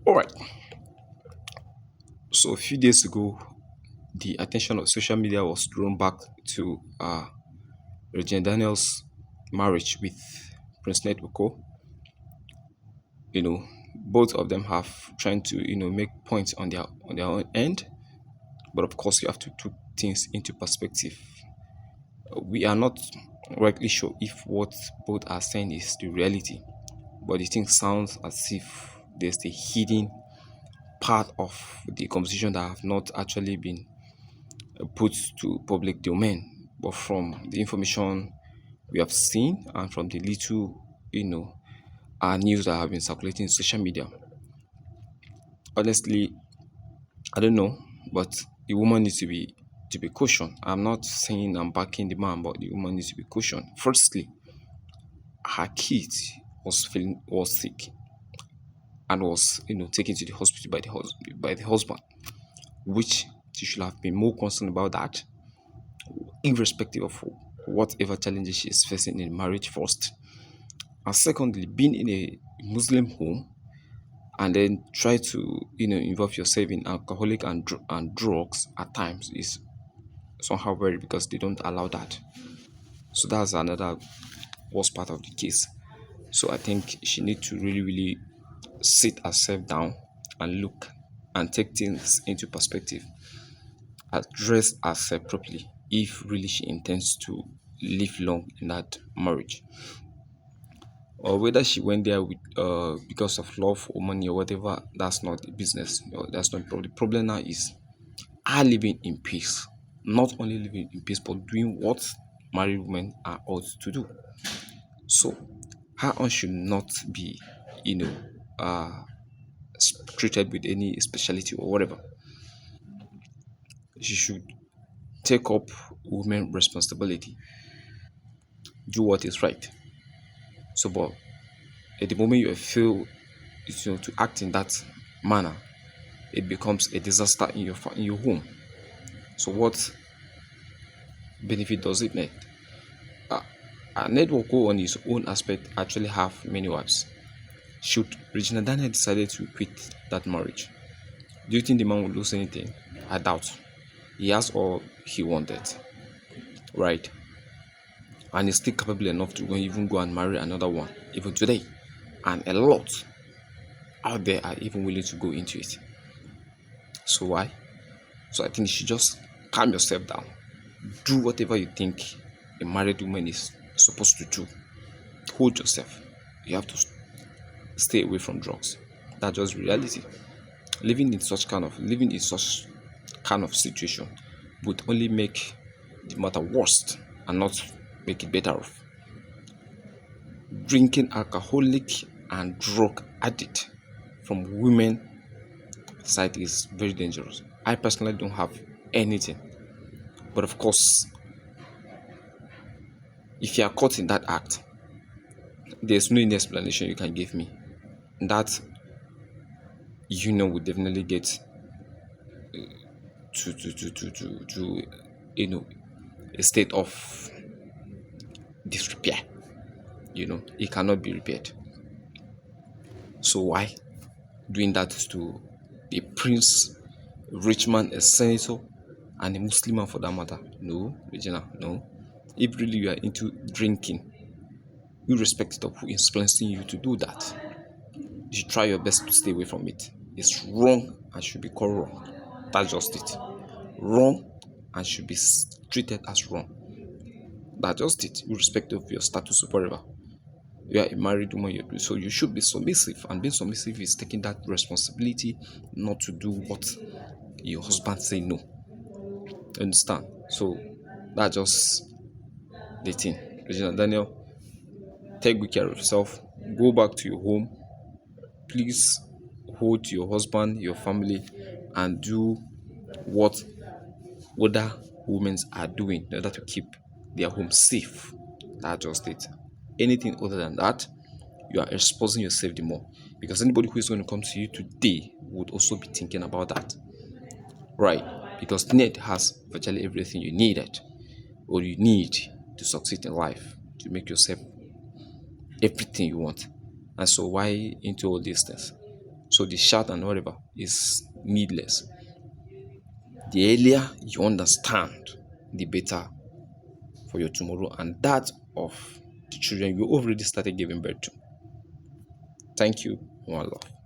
All right. So a few days ago, the attention of social media was drawn back to Regina Daniels' marriage with Prince Netwoko. Both of them have trying to make points on their own end, but of course you have to put things into perspective. We are not rightly sure if what both are saying is the reality, but the thing sounds as if there's a hidden part of the conversation that have not actually been put to public domain. But from the information we have seen and from the little, news that have been circulating in social media, honestly, I don't know, but the woman needs to be cautioned. I'm not saying I'm backing the man, but the woman needs to be cautioned. Firstly, her kid was sick and was taken to the hospital by by the husband, which she should have been more concerned about that, irrespective of whatever challenges she is facing in marriage first. And secondly, being in a Muslim home and then try to involve yourself in alcoholic and drugs at times is somehow very, because they don't allow that. So that's another worst part of the case. So I think she need to really sit herself down and look and take things into perspective, address herself properly if really she intends to live long in that marriage, or whether she went there with because of love or money or whatever. That's not the business, that's not the problem. The problem now is her living in peace, not only living in peace but doing what married women are ought to do. So her own should not be you know uh treated with any speciality or whatever. She should take up women responsibility, do what is right. So but at the moment you feel to act in that manner, it becomes a disaster in in your home. So what benefit does it make? A network go on his own aspect actually have many wives. Should Regina Daniel decided to quit that marriage, do you think the man will lose anything? I doubt. He has all he wanted, right? And he's still capable enough to even go and marry another one, even today. And a lot out there are even willing to go into it. So why? So I think you should just calm yourself down. Do whatever you think a married woman is supposed to do. Hold yourself. You have to stay away from drugs. That's just reality. Living in such kind of situation would only make the matter worse and not make it better off. Drinking alcoholic and drug addict from women side is very dangerous. I personally don't have anything, but of course, if you are caught in that act, there's no any explanation you can give me. That would definitely get to you know a state of disrepair. It cannot be repaired. So why doing that to a prince, rich man, a senator, and a Muslim man for that matter? No, Regina, no. If really you are into drinking, irrespective of who is influencing you to do that, you should try your best to stay away from it. It's wrong and should be called wrong. That's just it. Wrong and should be treated as wrong. That's just it, irrespective of your status or whatever. You are a married woman, so you should be submissive. And being submissive is taking that responsibility not to do what your husband say no. Understand? So that's just the thing. Regina Daniel, take good care of yourself. Go back to your home. Please hold your husband, your family, and do what other women are doing in order to keep their home safe. That's just it. Anything other than that, you are exposing yourself the more, because anybody who is going to come to you today would also be thinking about that, right? Because net has virtually everything you needed or you need to succeed in life, to make yourself everything you want. And so why into all these things? So the shout and whatever is needless. The earlier you understand, the better for your tomorrow and that of the children you already started giving birth to. Thank you. One love.